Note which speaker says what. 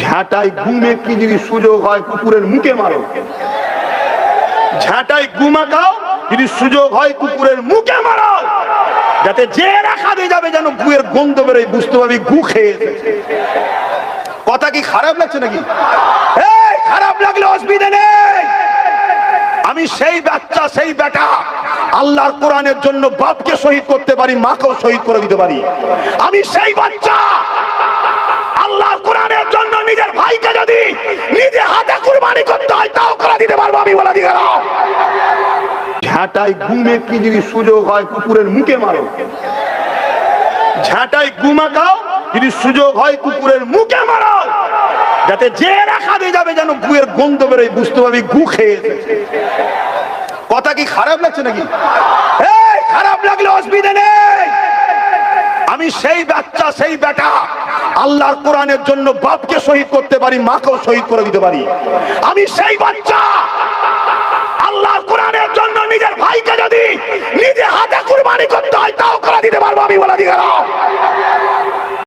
Speaker 1: ঝাঁটাই ঘুমে কি যদি সুযোগ হয় কুকুরের মুখে মারো। ঝাঁটাই ঘুমাকাও যদি সুযোগ হয় কুকুরের মুখে মারো, যাতে যে রাখা দিয়ে যাবে যেন গুয়ের গন্ধ বেরোয়, বুঝতে পারবি গু খেয়েছে। কথা কি খারাপ লাগছে নাকি? খারাপ লাগলে অসুবিধা নেই। আমি সেই বাচ্চা সেই বেটা আল্লাহর কোরআনের জন্য বাপকে শহীদ করতে পারি, মাকেও শহীদ করে দিতে পারি। আমি সেই বাচ্চা আল্লাহর কোরআনের জন্য নিজের ভাইকে যদি নিজে হাতে কুরবানি করতে হয় তাও করে দিতে পারবো। আমি বলে দিই ঝাঁটাই ঘুমে কি যদি সুযোগ হয় কুকুরের মুখে মারো। ঝাঁটাই ঘুমাকাও যদি সুযোগ হয় কুকুরের মুখে মারো, যাতে যে রাখা দিয়ে যাবে যেন গুয়ের গন্ধ বেরোয়, বুঝতে পারবি গু খেয়েছে। কথা কি খারাপ লাগছে নাকি? খারাপ লাগলে অসুবিধা নেই। আমি সেই বাচ্চা সেই বেটা আল্লাহর কোরআনের জন্য বাপকে শহীদ করতে পারি, মাকেও শহীদ করে দিতে পারি। আমি সেই বাচ্চা আল্লাহর কোরআনের জন্য নিজের ভাইকে যদি নিজে হাতে কুরবানি করতে হয় তাও করে দিতে পারবো। আমি বলে দিই